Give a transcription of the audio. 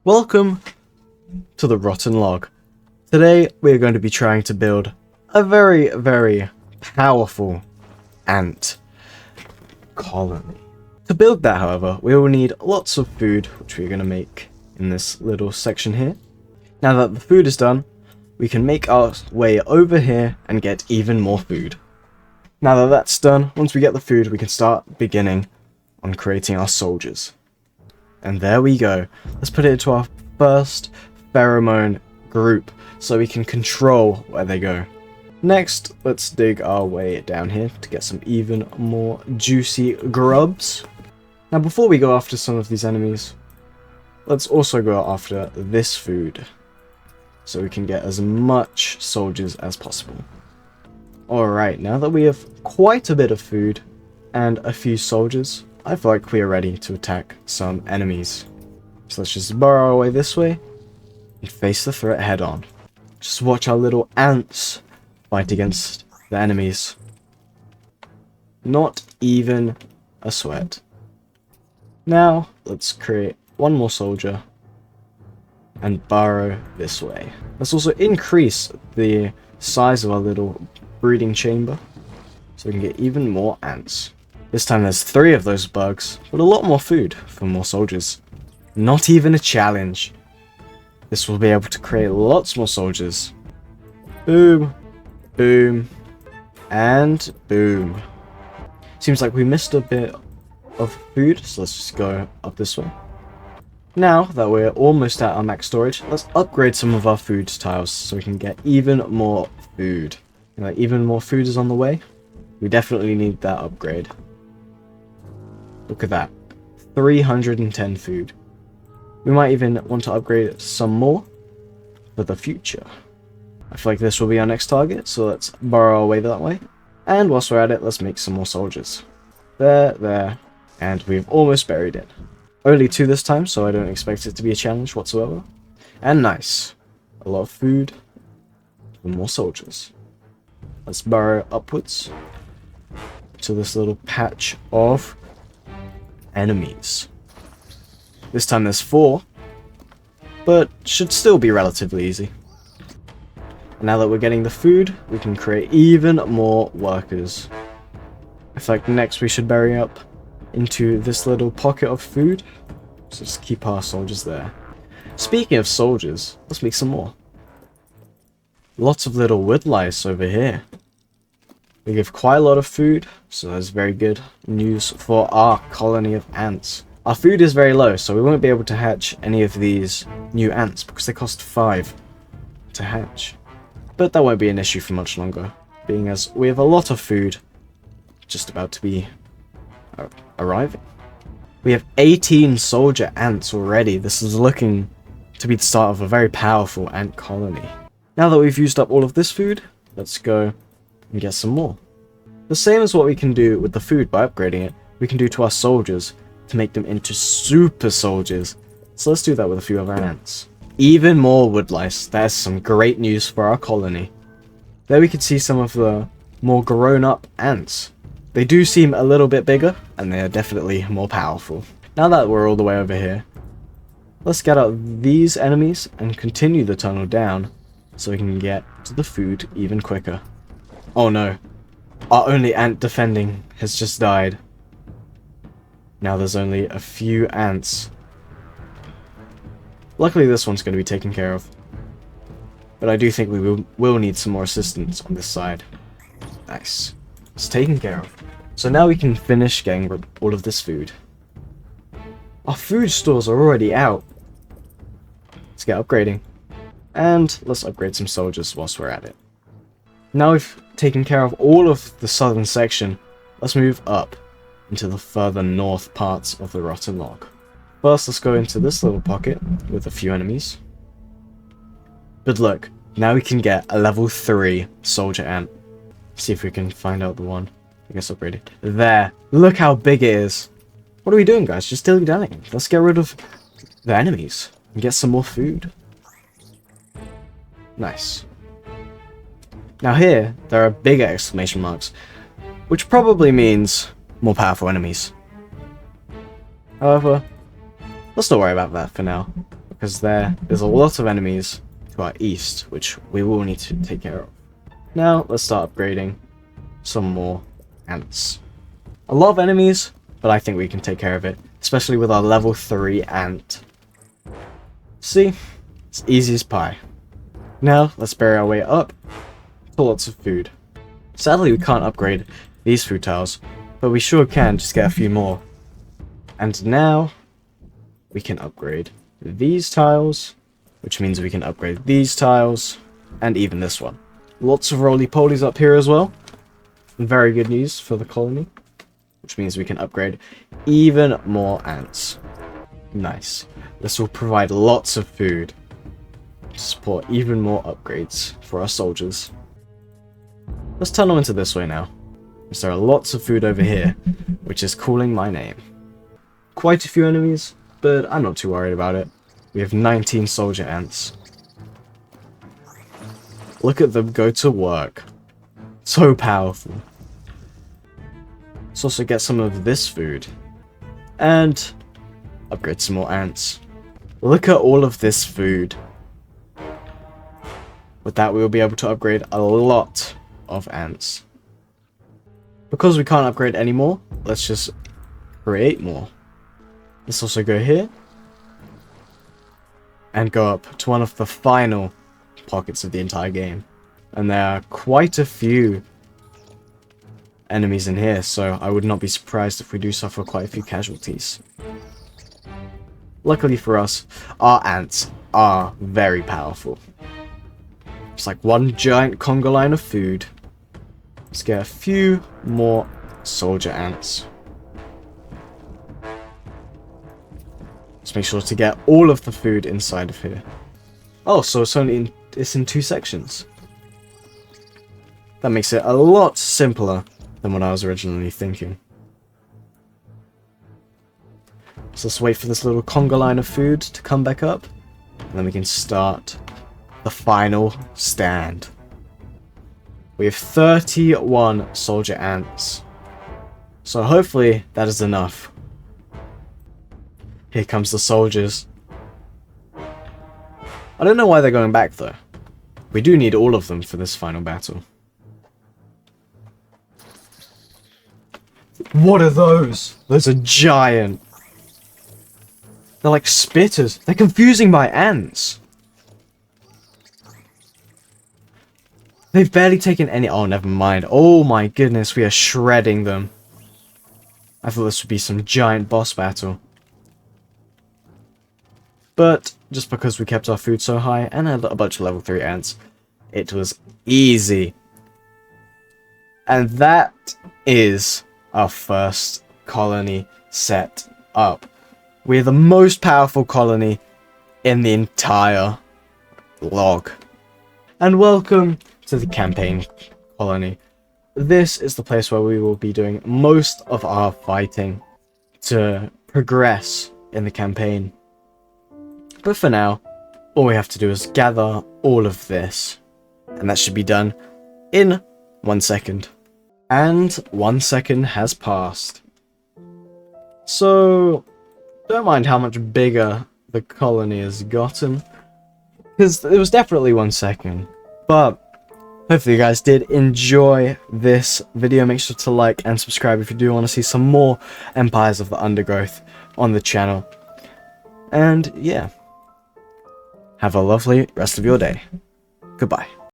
Welcome to the Rotten Log. Today we are going to be trying to build a very powerful ant colony. To build that, however, we will need lots of food, which we're going to make in this little section here. Now that the food is done, we can make our way over here and get even more food. Now that that's done, once we get the food, we can start beginning on creating our soldiers. And there we go. Let's put it into our first pheromone group so we can control where they go. Next, let's dig our way down here to get some even more juicy grubs. Now before we go after some of these enemies, let's also go after this food so we can get as much soldiers as possible. Alright, now that we have quite a bit of food and a few soldiers, I feel like we are ready to attack some enemies. So let's just burrow our way this way and face the threat head on. Just watch our little ants fight against the enemies. Not even a sweat. Now, let's create one more soldier and burrow this way. Let's also increase the size of our little breeding chamber so we can get even more ants. This time there's 3 of those bugs, but a lot more food for more soldiers. Not even a challenge. This will be able to create lots more soldiers. Boom, boom, and boom. Seems like we missed a bit of food, so let's just go up this way. Now that we're almost at our max storage, let's upgrade some of our food tiles so we can get even more food. Even more food is on the way. We definitely need that upgrade. Look at that. 310 food. We might even want to upgrade some more for the future. I feel like this will be our next target, so let's burrow our way that way. And whilst we're at it, let's make some more soldiers. There, and we've almost buried it. Only 2 this time, so I don't expect it to be a challenge whatsoever. And nice. A lot of food for more soldiers. Let's burrow upwards to this little patch of enemies. This time there's 4, but should still be relatively easy. And now that we're getting the food, we can create even more workers. I feel like next we should bury up into this little pocket of food, so just keep our soldiers there. Speaking of soldiers, let's make some more. Lots of little wood lice over here. We give quite a lot of food, so that's very good news for our colony of ants. Our food is very low, so we won't be able to hatch any of these new ants because they cost 5 to hatch. But that won't be an issue for much longer, being as we have a lot of food just about to be arriving. We have 18 soldier ants already. This is looking to be the start of a very powerful ant colony. Now that we've used up all of this food, let's go and get some more. The same as what we can do with the food by upgrading it, we can do to our soldiers to make them into super soldiers. So let's do that with a few of our ants. Even more wood lice. That's some great news for our colony. There we can see some of the more grown up ants. They do seem a little bit bigger, and they are definitely more powerful. Now that we're all the way over here, let's get out these enemies and continue the tunnel down so we can get to the food even quicker. Oh no, our only ant defending has just died. Now there's only a few ants. Luckily this one's going to be taken care of. But I do think we will need some more assistance on this side. Nice. It's taken care of. So now we can finish getting all of this food. Our food stores are already out. Let's get upgrading. And let's upgrade some soldiers whilst we're at it. Now we've taken care of all of the southern section, let's move up into the further north parts of the Rotten Log. First, let's go into this little pocket with a few enemies. But look, now we can get a level 3 soldier ant. See if we can find out the one. I guess upgraded. There. Look how big it is. What are we doing, guys? Just dilly-dallying. Let's get rid of the enemies and get some more food. Nice. Now here, there are bigger exclamation marks, which probably means more powerful enemies. However, let's not worry about that for now. because there's a lot of enemies to our east, which we will need to take care of. Now, let's start upgrading some more ants. A lot of enemies, but I think we can take care of it, especially with our level 3 ant. See? It's easy as pie. Now, let's bury our way up to lots of food. Sadly, we can't upgrade these food tiles, but we sure can just get a few more. And now, we can upgrade these tiles, which means we can upgrade these tiles, and even this one. Lots of roly-polies up here as well. Very good news for the colony, which means we can upgrade even more ants. Nice. This will provide lots of food to support even more upgrades for our soldiers. Let's tunnel into this way now, because there are lots of food over here, which is calling my name. Quite a few enemies, but I'm not too worried about it. We have 19 soldier ants. Look at them go to work. So powerful. Let's also get some of this food. And upgrade some more ants. Look at all of this food. With that, we will be able to upgrade a lot of ants. Because we can't upgrade anymore, let's just create more. Let's also go here. And go up to one of the final pockets of the entire game. And there are quite a few enemies in here, so I would not be surprised if we do suffer quite a few casualties. Luckily for us, our ants are very powerful. It's like one giant conga line of food. Let's get a few more soldier ants. Let's make sure to get all of the food inside of here. Oh, so it's in 2 sections. That makes it a lot simpler than what I was originally thinking. So let's wait for this little conga line of food to come back up, and then we can start the final stand. We have 31 soldier ants, so hopefully that is enough. Here comes the soldiers. I don't know why they're going back though. We do need all of them for this final battle. What are those? Those are giant. They're like spitters. They're confusing my ants. They've barely taken any... Oh, never mind. Oh my goodness, we are shredding them. I thought this would be some giant boss battle. But just because we kept our food so high and had a bunch of level 3 ants, it was easy. And that is our first colony set up. We're the most powerful colony in the entire log. And welcome to the campaign colony. This is the place where we will be doing most of our fighting to progress in the campaign. But for now, all we have to do is gather all of this. And that should be done in 1 second. And 1 second has passed. So, don't mind how much bigger the colony has gotten, because it was definitely 1 second. But hopefully you guys did enjoy this video. Make sure to like and subscribe if you do want to see some more Empires of the Undergrowth on the channel. And yeah, have a lovely rest of your day. Goodbye.